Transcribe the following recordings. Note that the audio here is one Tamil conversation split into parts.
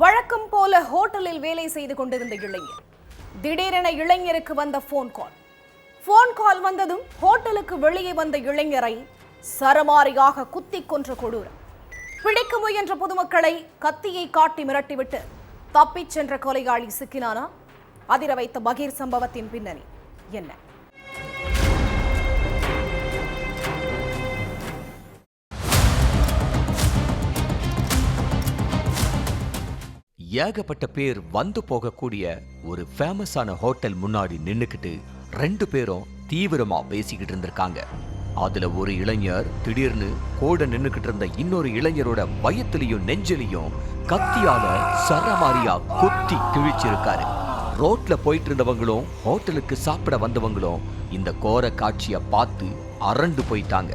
வழக்கம் போல ஹோட்டலில் வேலை செய்து கொண்டிருந்த இளைஞர் திடீரென இளைஞருக்கு வந்த போன் கால் வந்ததும் ஹோட்டலுக்கு வெளியே வந்த இளைஞரை சரமாரியாக குத்தி கொன்ற கொடூரம். பிடிக்க முயன்ற பொதுமக்களை கத்தியை காட்டி மிரட்டிவிட்டு தப்பிச் சென்ற கொலையாளி சிக்கினானா? அதிர வைத்த பகீர் சம்பவத்தின் பின்னணி என்ன? ஏகப்பட்ட பேர் வந்து போகக்கூடிய ஒரு ஃபேமஸான ஹோட்டல் முன்னாடி நின்னுக்கிட்டு ரெண்டு பேரும் தீவிரமா பேசிக்கிட்டு இருந்திருக்காங்க. அதுல ஒரு இளைஞர் திடீர்னு கூட நின்னுக்கிட்டு இருந்த இன்னொரு இளைஞரோட வயத்திலையும் நெஞ்சிலையும் கத்தியால சரமாரியா குத்தி கிழிச்சிருக்காரு. ரோட்ல போயிட்டு இருந்தவங்களும் ஹோட்டலுக்கு சாப்பிட வந்தவங்களும் இந்த கோர காட்சியை பார்த்து அரண்டு போயிட்டாங்க.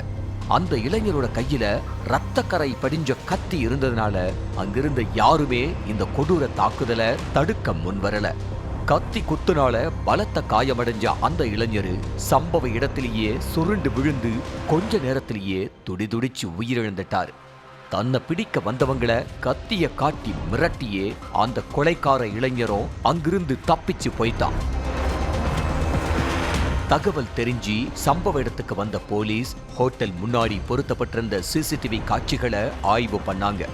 அந்த இளைஞரோட கையில ரத்தக்கரை படிஞ்ச கத்தி இருந்ததுனால அங்கிருந்த யாருமே இந்த கொடூர தாக்குதலை தடுக்க முன்வரல. கத்தி குத்துனால பலத்த காயமடைஞ்ச அந்த இளைஞரு சம்பவ இடத்திலேயே சுருண்டு விழுந்து கொஞ்ச நேரத்திலேயே துடிதுடிச்சு உயிரிழந்துட்டார். தன்னை பிடிக்க வந்தவங்களை கத்திய காட்டி மிரட்டியே அந்த கொலைக்கார இளைஞரும் அங்கிருந்து தப்பிச்சு போயிட்டான். தகவல் தெரிஞ்சு சம்பவ இடத்துக்கு வந்த போலீஸ் ஹோட்டல் முன்னாடி பொருத்தப்பட்டிருந்த சிசிடிவி காட்சிகளை ஆய்வு பண்ணாங்க.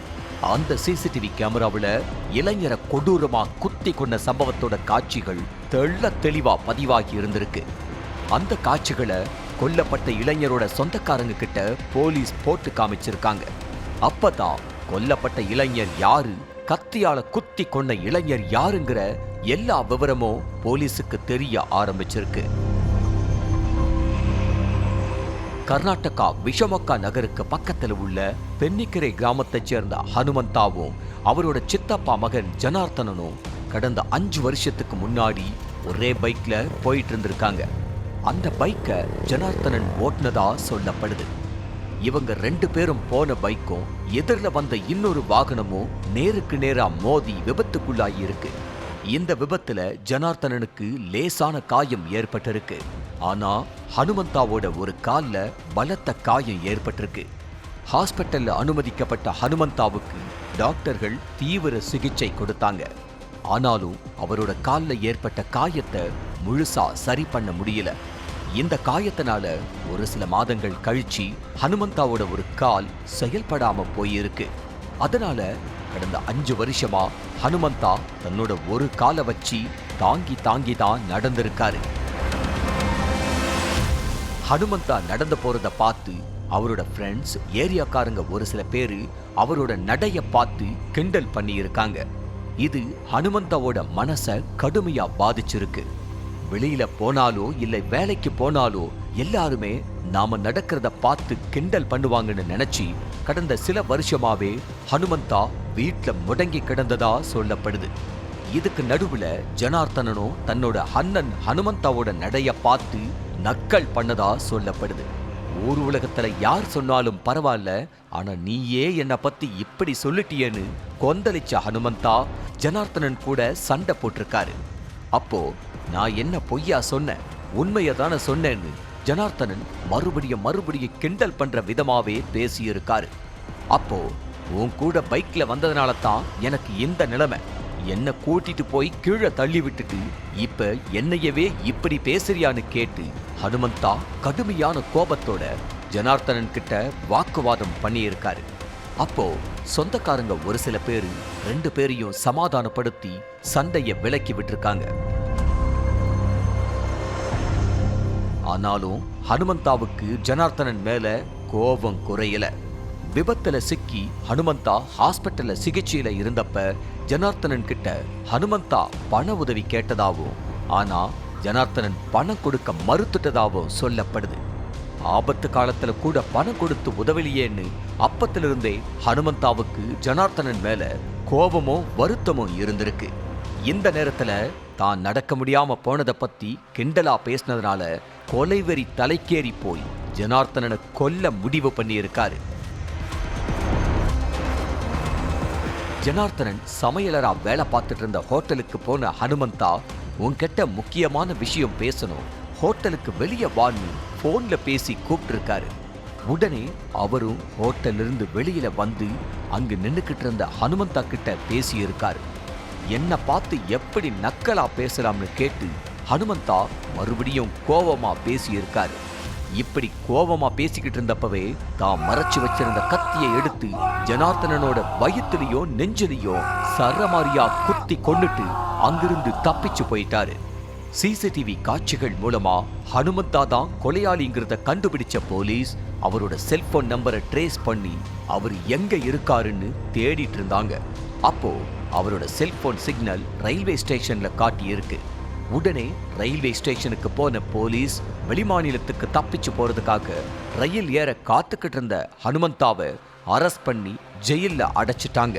அந்த சிசிடிவி கேமராவில் இளைஞரை கொடூரமா குத்தி கொண்ட சம்பவத்தோட காட்சிகள் தெள்ள தெளிவா பதிவாகி இருந்திருக்கு. அந்த காட்சிகளை கொல்லப்பட்ட இளைஞரோட சொந்தக்காரங்க கிட்ட போலீஸ் போட்டு காமிச்சிருக்காங்க. அப்பதான் கொல்லப்பட்ட இளைஞர் யாரு, கத்தியால குத்தி கொண்ட இளைஞர் யாருங்கிற எல்லா விவரமும் போலீஸுக்கு தெரிய ஆரம்பிச்சிருக்கு. கர்நாடகா விஷமொக்கா நகருக்கு பக்கத்தில் உள்ள பென்னிக்கரை கிராமத்தைச் சேர்ந்த ஹனுமந்தாவும் அவரோட சித்தப்பா மகன் ஜனார்த்தனனும் கடந்த 5 வருஷத்துக்கு முன்னாடி ஒரே பைக்ல போயிட்டு இருந்திருக்காங்க. அந்த பைக்கை ஜனார்த்தனன் ஓட்டுனதா சொல்லப்படுது. இவங்க 2 பேரும் போன பைக்கும் எதிரில் வந்த இன்னொரு வாகனமும் நேருக்கு நேரா மோதி விபத்துக்குள்ளாகி இருக்கு. இந்த விபத்துல ஜனார்த்தனனுக்கு லேசான காயம் ஏற்பட்டிருக்கு. ஆனா ஹனுமந்தாவோட ஒரு கால்ல பலத்த காயம் ஏற்பட்டிருக்கு. ஹாஸ்பிட்டல்ல அனுமதிக்கப்பட்ட ஹனுமந்தாவுக்கு டாக்டர்கள் தீவிர சிகிச்சை கொடுத்தாங்க. ஆனாலும் அவரோட கால்ல ஏற்பட்ட காயத்தை முழுசா சரி பண்ண முடியல. இந்த காயத்தினால ஒரு சில மாதங்கள் கழிச்சு ஹனுமந்தாவோட ஒரு கால் செயல்படாம போயிருக்கு. அதனால கடந்த 5 வருஷமா ஹனுமந்தா தன்னோட ஒரு காலை வச்சு தாங்கி தான் நடந்திருக்காரு. ஹனுமந்தா நடந்து போறத பார்த்து அவரோட ஃப்ரெண்ட்ஸ், ஏரியாக்காரங்க ஒரு சில பேரு அவரோட நடைய பார்த்து கிண்டல் பண்ணி இருக்காங்க. இது ஹனுமந்தாவோட மனசை கடுமையா பாதிச்சிருக்கு. வெளியில போனாலோ இல்லை வேலைக்கு போனாலோ எல்லாருமே நாம நடக்கிறத பார்த்து கிண்டல் பண்ணுவாங்கன்னு நினைச்சு கடந்த சில வருஷமாவே ஹனுமந்தா வீட்டுல முடங்கி கிடந்ததா சொல்லப்படுது. இதுக்கு நடுவுல ஜனார்த்தனனும் தன்னோட அண்ணன் ஹனுமந்தாவோட நடைய பார்த்து நக்கல் பண்ணதா சொல்லப்படுது. ஊர் உலகத்துல யார் சொன்னாலும் பரவாயில்ல, ஆனா நீயே என்னை பத்தி இப்படி சொல்லிட்டியேன்னு கொந்தளிச்ச ஹனுமந்தா ஜனார்த்தனன் கூட சண்டை போட்டிருக்காரு. அப்போ நான் என்ன பொய்யா சொன்னேன், உண்மையை தானே சொன்னேன்னு ஜனார்த்தனன் மறுபடியும் கிண்டல் பண்ற விதமாவே பேசியிருக்காரு. அப்போ உன் கூட பைக்ல வந்ததுனால தான் எனக்கு இந்த நிலைமை, என்ன கூட்டிட்டு போய் கீழே தள்ளி விட்டுட்டு இப்ப என்னையவே இப்படி பேசுறியான்னு கேட்டு ஹனுமந்தா கடுமையான கோபத்தோட ஜனார்த்தனன் கிட்ட வாக்குவாதம் பண்ணியிருக்காரு. அப்போ சொந்தக்காரங்க ஒரு சில பேரு 2 பேரையும் சமாதானப்படுத்தி சண்டைய விலக்கி விட்டுருக்காங்க. ஆனாலும் ஹனுமந்தாவுக்கு ஜனார்த்தனன் மேல கோபம் குறையல. விபத்துல சிக்கி ஹனுமந்தா ஹாஸ்பிட்டல்ல சிகிச்சையில இருந்தப்ப ஜனார்த்தனன் கிட்ட ஹனுமந்தா பண உதவி கேட்டதாவும், ஆனா ஜனார்த்தனன் பணம் கொடுக்க மறுத்துட்டதாவும் சொல்லப்படுது. ஆபத்து காலத்துல கூட பணம் கொடுத்து உதவலையேன்னு அப்பத்திலிருந்தே ஹனுமந்தாவுக்கு ஜனார்த்தனன் மேல கோபமும் வருத்தமும் இருந்திருக்கு. இந்த நேரத்துல தான் நடக்க முடியாம போனதை பத்தி கிண்டலா பேசினதுனால கொலைவெறி தலைக்கேறி போய் ஜனார்த்தனனை கொல்ல முடிவு பண்ணி இருக்காரு. ஜனார்த்தனன் சமையலரா வேலை பார்த்துட்டு இருந்த ஹோட்டலுக்கு போன ஹனுமந்தா, உன்கிட்ட முக்கியமான விஷயம் பேசணும், ஹோட்டலுக்கு வெளியே வான்னு போன்ல பேசி கூப்பிட்டு இருக்காரு. உடனே அவரும் ஹோட்டலிருந்து வெளியில வந்து அங்கு நின்னுக்கிட்டு இருந்த ஹனுமந்தா கிட்ட பேசியிருக்காரு. என்ன பார்த்து எப்படி நக்கலா பேசலாம்னு கேட்டு ஹனுமந்தா மறுபடியும் கோவமா பேசியிருக்காரு. இப்படி கோவமா பேசிக்கிட்டு இருந்தப்பவே தான் மறைச்சு வச்சிருந்த கத்தியை எடுத்து ஜனார்த்தனனோட வயிற்றுலயோ நெஞ்சிலையோ சரமாரியா குத்தி கொன்னுட்டு அங்கிருந்து தப்பிச்சு போயிட்டாரு. சிசிடிவி காட்சிகள் மூலமா ஹனுமந்தா தான் கொலையாளிங்கிறத கண்டுபிடிச்ச போலீஸ் அவரோட செல்போன் நம்பரை ட்ரேஸ் பண்ணி அவர் எங்க இருக்காருன்னு தேடிட்டு இருந்தாங்க. அப்போ அவரோட செல்போன் சிக்னல் ரயில்வே ஸ்டேஷன்ல காட்டி இருக்கு. உடனே ரயில்வே ஸ்டேஷனுக்கு போன போலீஸ் வெளிமாநிலத்துக்கு தப்பிச்சு போறதுக்காக ரயில் ஏற காத்துக்கிட்டு இருந்த ஹனுமந்தாவை அரெஸ்ட் பண்ணி ஜெயில்ல அடைச்சிட்டாங்க.